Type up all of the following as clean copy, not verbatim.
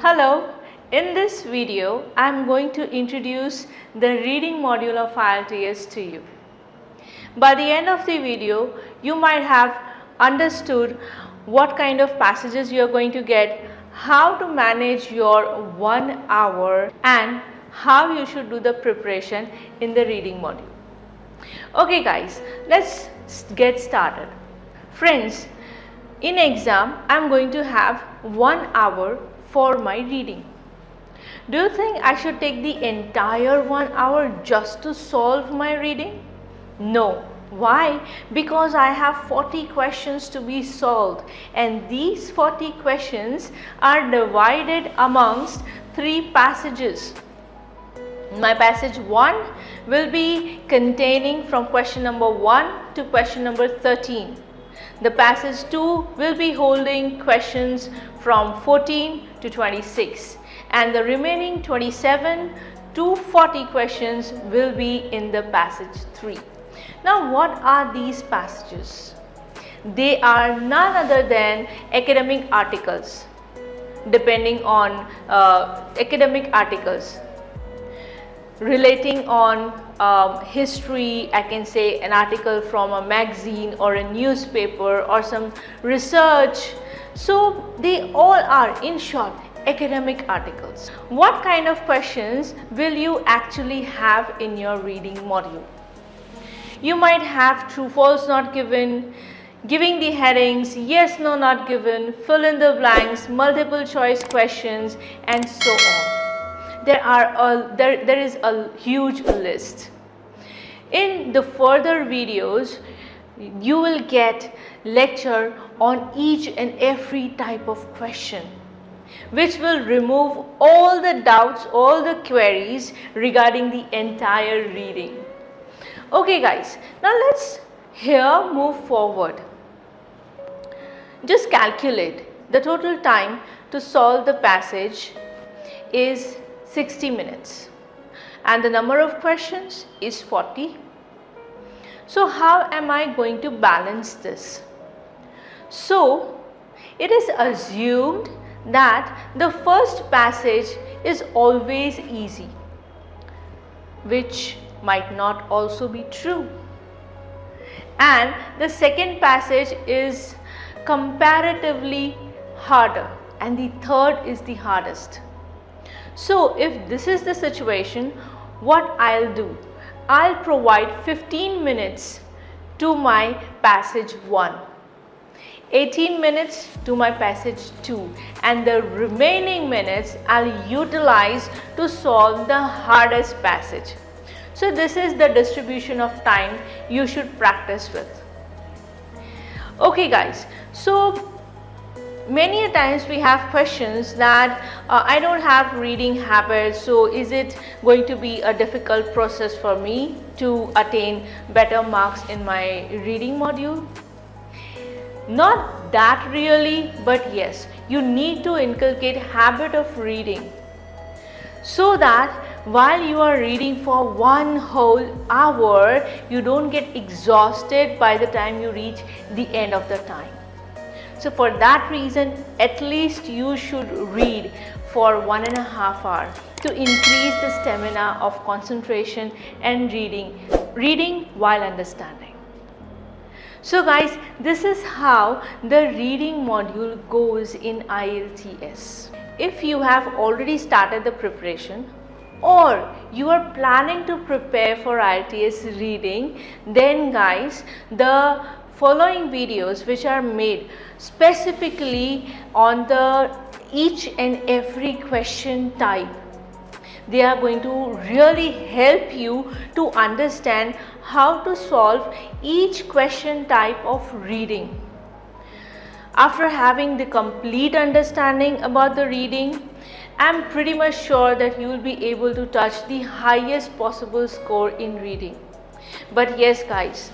Hello, in this video I am going to introduce the reading module of IELTS to you. By the end of the video, you might have understood what kind of passages you are going to get, how to manage your 1 hour and how you should do the preparation in the reading module. Okay guys, let's get started. Friends, in exam I am going to have 1 hour for my reading. Do you think I should take the entire 1 hour just to solve my reading? No. Why? Because I have 40 questions to be solved and these 40 questions are divided amongst 3 passages. My passage 1 will be containing from question number 1 to question number 13. The passage 2 will be holding questions from 14 to 26 and the remaining 27 to 40 questions will be in the passage 3. Now what are these passages? They are none other than academic articles, depending on academic articles relating on history. I can say an article from a magazine or a newspaper or some research. So they all are, in short, academic articles. What kind of questions will you actually have in your reading module? You might have true false not given, giving the headings, yes no not given, fill in the blanks, multiple choice questions and so on. There is a huge list. In the further videos, you will get lecture on each and every type of question, which will remove all the doubts, all the queries regarding the entire reading. Okay guys, now let's here move forward. Just calculate the total time to solve the passage is 60 minutes and the number of questions is 40. So how am I going to balance this? So it is assumed that the first passage is always easy, which might not also be true, and the second passage is comparatively harder and the third is the hardest. So if this is the situation, what I'll do, I'll provide 15 minutes to my passage 1, 18 minutes to my passage 2 and the remaining minutes I'll utilize to solve the hardest passage. So this is the distribution of time you should practice with. Okay guys, so many a times we have questions that I don't have reading habits, so is it going to be a difficult process for me to attain better marks in my reading module? Not that really, but yes, you need to inculcate habit of reading so that while you are reading for 1 whole hour, you don't get exhausted by the time you reach the end of the time. So for that reason, at least you should read for 1.5 hours to increase the stamina of concentration and reading while understanding. So guys, this is how the reading module goes in IELTS. If you have already started the preparation or you are planning to prepare for IELTS reading, then guys, the following videos which are made specifically on the each and every question type, they are going to really help you to understand how to solve each question type of reading. After having the complete understanding about the reading, I am pretty much sure that you will be able to touch the highest possible score in reading. But yes guys,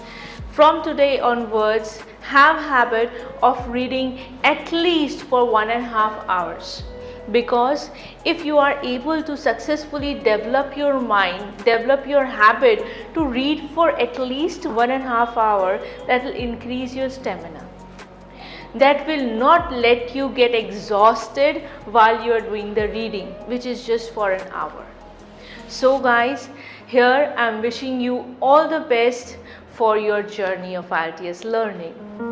from today onwards, have habit of reading at least for 1.5 hours, because if you are able to successfully develop your mind, develop your habit to read for at least 1.5 hours, that will increase your stamina. that will not let you get exhausted while you are doing the reading, which is just for an hour. So guys, here I am wishing you all the best for your journey of IELTS learning.